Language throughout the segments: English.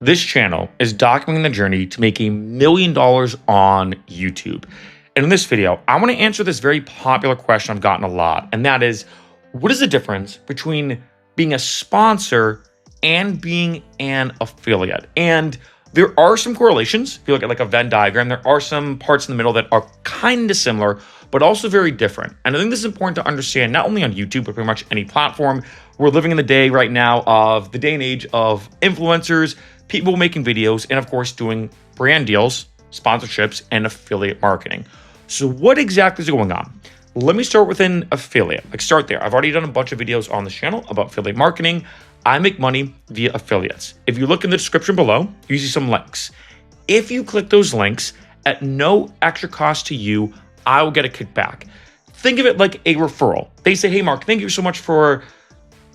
This channel is documenting the journey to make $1 million on YouTube. And in this video, I want to answer this very popular question I've gotten a lot, and that is, what is the difference between being a sponsor and being an affiliate? And there are some correlations. If you look at like a Venn diagram, there are some parts in the middle that are kind of similar, but also very different. And I think this is important to understand, not only on YouTube, but pretty much any platform. We're living in the day right now of the day and age of influencers, people making videos, and of course doing brand deals, sponsorships, and affiliate marketing. So what exactly is going on? Let me start with an affiliate. Like, start there. I've already done a bunch of videos on this channel about affiliate marketing. I make money via affiliates. If you look in the description below, you see some links. If you click those links at no extra cost to you, I will get a kickback. Think of it like a referral. They say, hey, Mark, thank you so much for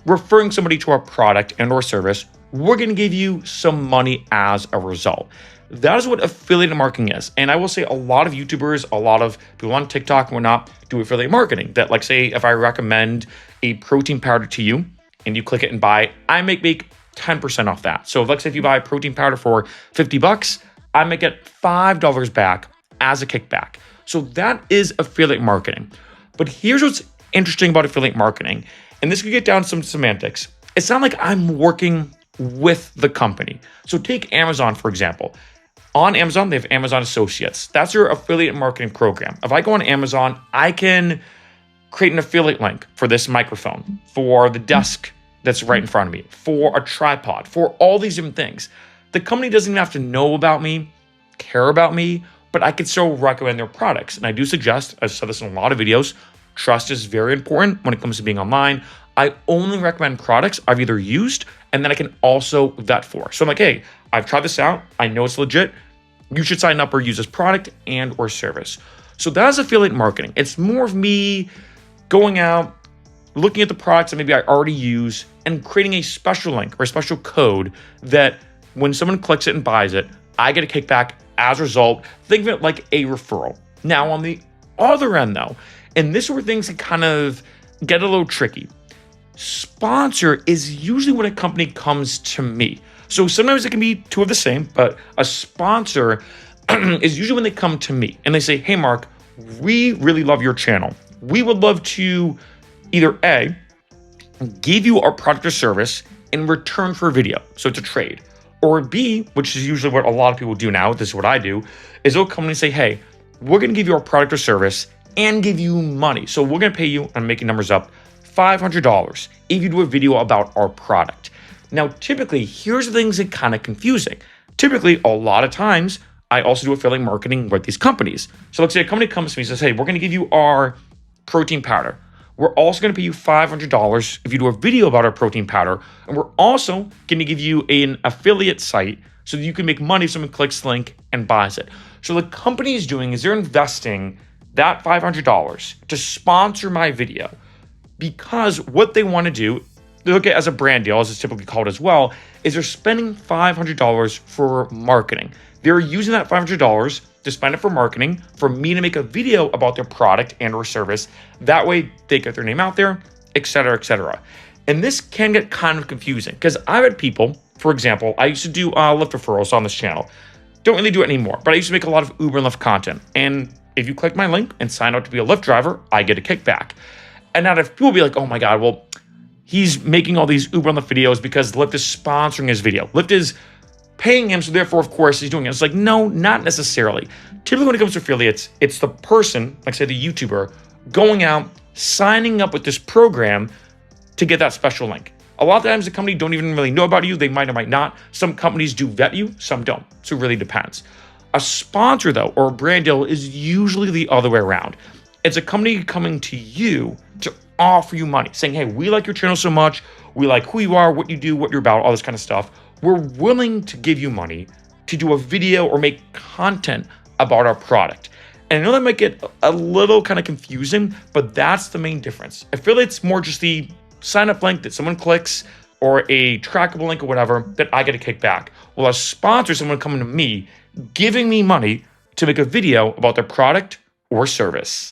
referring somebody to our product and or service. We're going to give you some money as a result. That is what affiliate marketing is. And I will say a lot of YouTubers, a lot of people on TikTok and whatnot do affiliate marketing. That, like, say if I recommend a protein powder to you and you click it and buy it, I make 10% off that. So let's say if you buy a protein powder for $50, I make it $5 back as a kickback. So that is affiliate marketing. But here's what's interesting about affiliate marketing. And this could get down to some semantics. It's not like I'm working with the company. So take Amazon, for example. On Amazon, they have Amazon Associates. That's your affiliate marketing program. If I go on Amazon, I can create an affiliate link for this microphone, for the desk that's right in front of me, for a tripod, for all these different things. The company doesn't even have to know about me, care about me, but I can still recommend their products. And I do suggest, I've said this in a lot of videos, trust is very important when it comes to being online. I only recommend products I've either used and then I can also vet for. So I'm like, hey, I've tried this out. I know it's legit. You should sign up or use this product and or service. So that is affiliate marketing. It's more of me going out, looking at the products that maybe I already use and creating a special link or a special code that when someone clicks it and buys it, I get a kickback as a result. Think of it like a referral. Now on the other end though, and this is where things can kind of get a little tricky. Sponsor is usually when a company comes to me. So sometimes it can be two of the same, but a sponsor is usually when they come to me and they say, hey, Mark, we really love your channel. We would love to either A, give you our product or service in return for a video. So it's a trade. Or B, which is usually what a lot of people do now, this is what I do, is they'll come and say, hey, we're going to give you our product or service and give you money. So we're going to pay you, I'm making numbers up, $500 if you do a video about our product. Now, typically, here's the things that kind of confusing. Typically, a lot of times, I also do affiliate marketing with these companies. So let's say a company comes to me and says, hey, we're going to give you our protein powder. We're also going to pay you $500 if you do a video about our protein powder. And we're also going to give you an affiliate site so that you can make money if someone clicks the link and buys it. So the company is doing is they're investing that $500 to sponsor my video, because what they want to do, they look at it as a brand deal, as it's typically called as well, is they're spending $500 for marketing. They're using that $500 to spend it for marketing, for me to make a video about their product and or service. That way they get their name out there, et cetera, et cetera. And this can get kind of confusing because I've had people, for example, I used to do Lyft referrals on this channel. Don't really do it anymore, but I used to make a lot of Uber and Lyft content. And if you click my link and sign up to be a Lyft driver, I get a kickback. And now if people be like, oh my God, well, he's making all these Uber and Lyft videos because Lyft is sponsoring his video. Lyft is paying him, so therefore, of course, he's doing it. It's like, no, not necessarily. Typically, when it comes to affiliates, it's the person, like say the YouTuber, going out, signing up with this program to get that special link. A lot of times, the company don't even really know about you. They might or might not. Some companies do vet you, some don't. So it really depends. A sponsor, though, or a brand deal is usually the other way around. It's a company coming to you to offer you money, saying, hey, we like your channel so much. We like who you are, what you do, what you're about, all this kind of stuff. We're willing to give you money to do a video or make content about our product. And I know that might get a little kind of confusing, but that's the main difference. Affiliate's more just the sign up link that someone clicks or a trackable link or whatever that I get a kickback. Well, a sponsor is someone coming to me, giving me money to make a video about their product or service.